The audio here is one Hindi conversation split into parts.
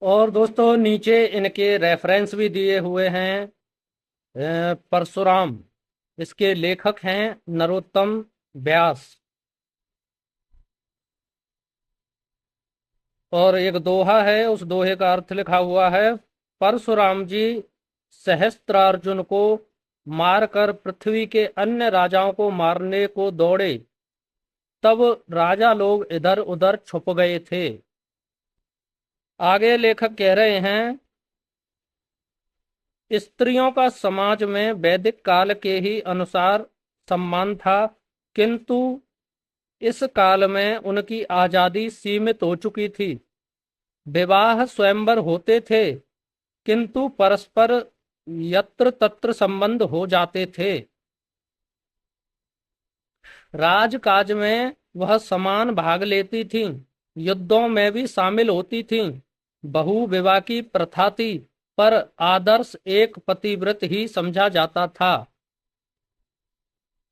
और दोस्तों नीचे इनके रेफरेंस भी दिए हुए हैं। परशुराम, इसके लेखक हैं नरोत्तम व्यास। और एक दोहा है, उस दोहे का अर्थ लिखा हुआ है। परशुराम जी सहस्त्रार्जुन को मारकर पृथ्वी के अन्य राजाओं को मारने को दौड़े, तब राजा लोग इधर उधर छुप गए थे। आगे लेखक कह रहे हैं, स्त्रियों का समाज में वैदिक काल के ही अनुसार सम्मान था, किंतु इस काल में उनकी आजादी सीमित हो चुकी थी। विवाह स्वयंवर होते थे, किंतु परस्पर यत्र तत्र संबंध हो जाते थे। राजकाज में वह समान भाग लेती थीं, युद्धों में भी शामिल होती थीं। बहु विवाह की प्रथा थी, पर आदर्श एक पतिव्रत ही समझा जाता था।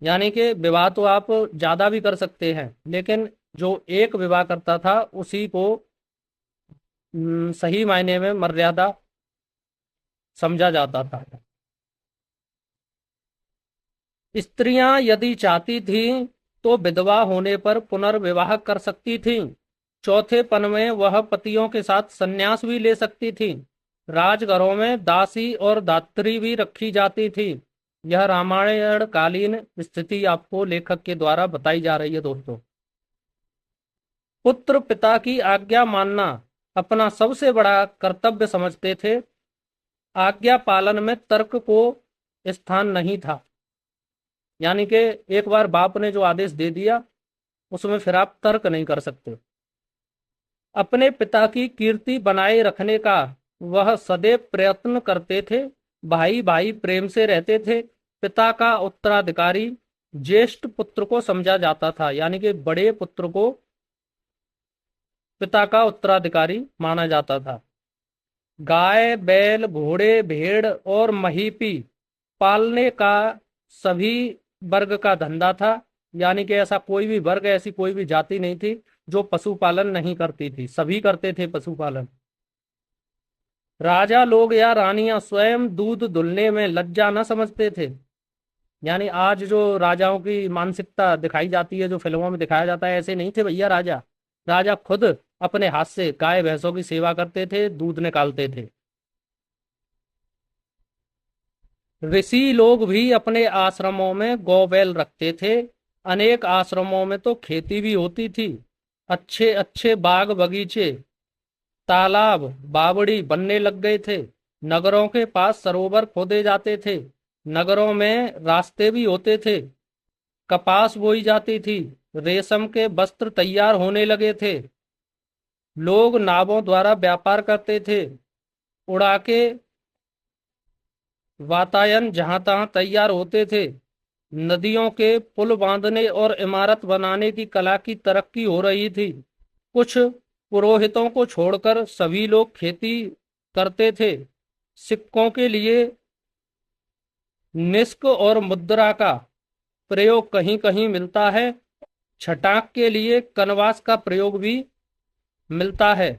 यानी कि विवाह तो आप ज्यादा भी कर सकते हैं, लेकिन जो एक विवाह करता था उसी को सही मायने में मर्यादा समझा जाता था। स्त्रियां यदि चाहती थीं तो विधवा होने पर पुनर्विवाह कर सकती थीं। चौथेपन में वह पतियों के साथ संन्यास भी ले सकती थीं। राजघरों में दासी और दात्री भी रखी जाती थी। यह रामायण कालीन स्थिति आपको लेखक के द्वारा बताई जा रही है दोस्तों। पुत्र पिता की आज्ञा मानना अपना सबसे बड़ा कर्तव्य समझते थे। आज्ञा पालन में तर्क को स्थान नहीं था। यानी कि एक बार बाप ने जो आदेश दे दिया, उसमें फिर आप तर्क नहीं कर सकते। अपने पिता की कीर्ति बनाए रखने का वह सदैव प्रयत्न करते थे। भाई भाई प्रेम से रहते थे। पिता का उत्तराधिकारी ज्येष्ठ पुत्र को समझा जाता था, यानी कि बड़े पुत्र को पिता का उत्तराधिकारी माना जाता था। गाय बैल घोड़े भेड़ और महीपी पालने का सभी वर्ग का धंधा था। यानी कि ऐसा कोई भी वर्ग, ऐसी कोई भी जाति नहीं थी जो पशुपालन नहीं करती थी, सभी करते थे पशुपालन। राजा लोग या रानियां स्वयं दूध दुहने में लज्जा न समझते थे। यानी आज जो राजाओं की मानसिकता दिखाई जाती है, जो फिल्मों में दिखाया जाता है, ऐसे नहीं थे भैया राजा। राजा खुद अपने हाथ से गाय भैंसों की सेवा करते थे, दूध निकालते थे। ऋषि लोग भी अपने आश्रमों में गौबैल रखते थे। अनेक आश्रमों में तो खेती भी होती थी। अच्छे अच्छे बाग बगीचे, तालाब बावड़ी बनने लग गए थे। नगरों के पास सरोवर खोदे जाते थे। नगरों में रास्ते भी होते थे। कपास बोई जाती थी। रेशम के वस्त्र तैयार होने लगे थे। लोग नावों द्वारा व्यापार करते थे। उड़ा के वातायन जहां तहां तैयार होते थे। नदियों के पुल बांधने और इमारत बनाने की कला की तरक्की हो रही थी। कुछ पुरोहितों को छोड़कर सभी लोग खेती करते थे। सिक्कों के लिए निस्क और मुद्रा का प्रयोग कहीं कहीं मिलता है। छटाक के लिए कनवास का प्रयोग भी मिलता है।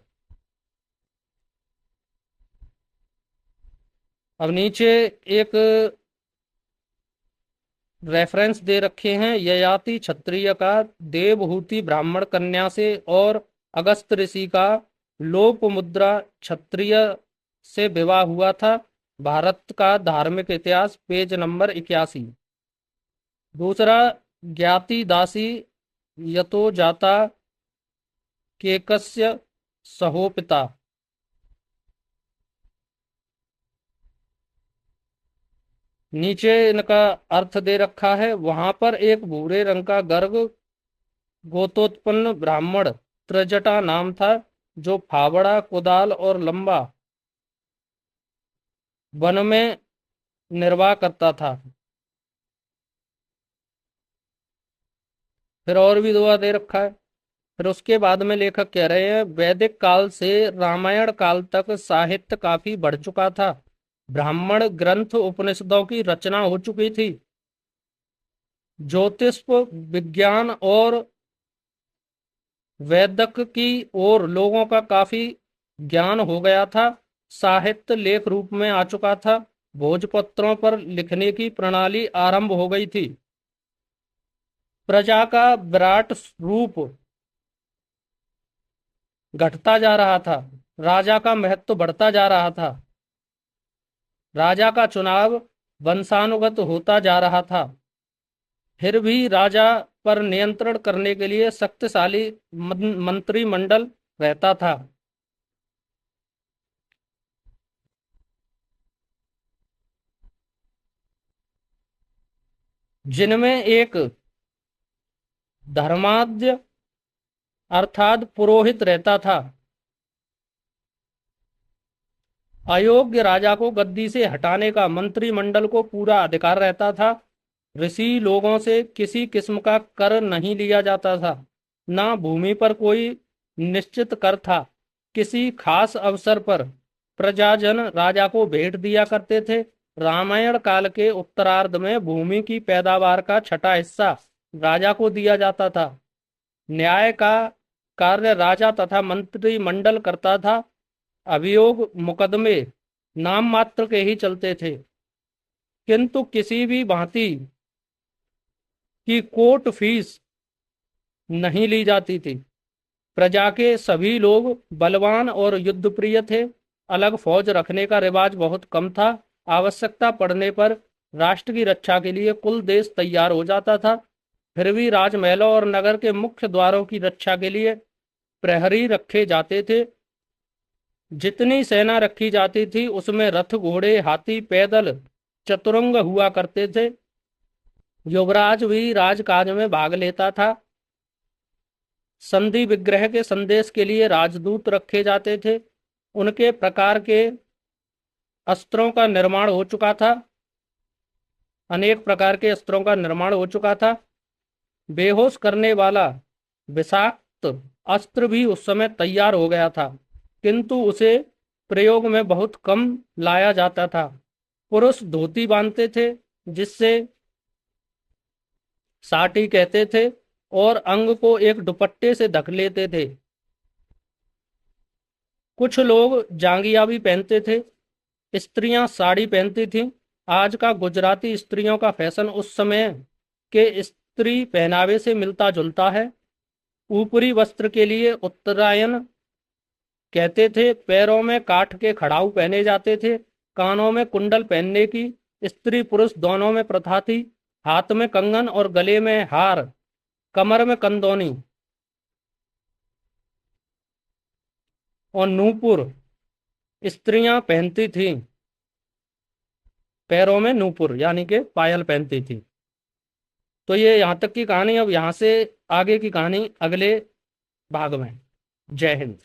अब नीचे एक रेफरेंस दे रखे हैं, ययाति क्षत्रिय का देवहूति ब्राह्मण कन्या से और अगस्त ऋषि का लोप मुद्रा क्षत्रिय से विवाह हुआ था। भारत का धार्मिक इतिहास पेज नंबर 81। दूसरा, ज्ञाति दासी यतो जाता केकस्य सहोपिता। नीचे इनका अर्थ दे रखा है, वहां पर एक भूरे रंग का गर्ग गोत्रोत्पन्न ब्राह्मण त्रिजटा नाम था, जो फावड़ा कुदाल और लंबा वन में निर्वाह करता था। फिर और भी दुआ दे रखा है। फिर उसके बाद में लेखक कह रहे हैं, वैदिक काल से रामायण काल तक साहित्य काफी बढ़ चुका था। ब्राह्मण ग्रंथ उपनिषदों की रचना हो चुकी थी। ज्योतिष विज्ञान और वैदक की ओर लोगों का काफी ज्ञान हो गया था, साहित्य लेख रूप में आ चुका था, भोजपत्रों पर लिखने की प्रणाली आरंभ हो गई थी, प्रजा का विराट रूप घटता जा रहा था, राजा का महत्व बढ़ता जा रहा था, राजा का चुनाव वंशानुगत होता जा रहा था। फिर भी राजा पर नियंत्रण करने के लिए शक्तिशाली मंत्रिमंडल रहता था, जिनमें एक धर्माध्य अर्थात पुरोहित रहता था। अयोग्य राजा को गद्दी से हटाने का मंत्रिमंडल को पूरा अधिकार रहता था। ऋषि लोगों से किसी किस्म का कर नहीं लिया जाता था, ना भूमि पर कोई निश्चित कर था। किसी खास अवसर पर प्रजाजन राजा को भेंट दिया करते थे। रामायण काल के उत्तरार्ध में भूमि की पैदावार का छठा हिस्सा राजा को दिया जाता था। न्याय का कार्य राजा तथा मंत्रिमंडल करता था। अभियोग मुकदमे नाम मात्र के ही चलते थे, किंतु किसी भी भांति की कोर्ट फीस नहीं ली जाती थी। प्रजा के सभी लोग बलवान और युद्ध प्रिय थे। अलग फौज रखने का रिवाज बहुत कम था। आवश्यकता पड़ने पर राष्ट्र की रक्षा के लिए कुल देश तैयार हो जाता था। फिर भी राजमहलों और नगर के मुख्य द्वारों की रक्षा के लिए प्रहरी रखे जाते थे। जितनी सेना रखी जाती थी उसमें रथ, घोड़े, हाथी, पैदल, चतुरंग हुआ करते थे। युवराज भी राजकाज में भाग लेता था। संधि विग्रह के संदेश के लिए राजदूत रखे जाते थे। उनके प्रकार के अस्त्रों का निर्माण हो चुका था। अनेक प्रकार के अस्त्रों का निर्माण हो चुका था। बेहोश करने वाला विषाक्त अस्त्र भी उस समय तैयार हो गया था, किंतु उसे प्रयोग में बहुत कम लाया जाता था। पुरुष धोती बांधते थे, जिससे साटी कहते थे, और अंग को एक दुपट्टे से ढक लेते थे। कुछ लोग जांगिया भी पहनते थे। स्त्रियां साड़ी पहनती थीं। आज का गुजराती स्त्रियों का फैशन उस समय के स्त्री पहनावे से मिलता जुलता है। ऊपरी वस्त्र के लिए उत्तरायण कहते थे। पैरों में काठ के खड़ाऊ पहने जाते थे। कानों में कुंडल पहनने की स्त्री पुरुष दोनों में प्रथा थी। हाथ में कंगन और गले में हार, कमर में कंदौनी और नूपुर स्त्रियां पहनती थीं। पैरों में नूपुर यानी कि पायल पहनती थी। तो ये यहाँ तक की कहानी। अब यहाँ से आगे की कहानी अगले भाग में। जय हिंद।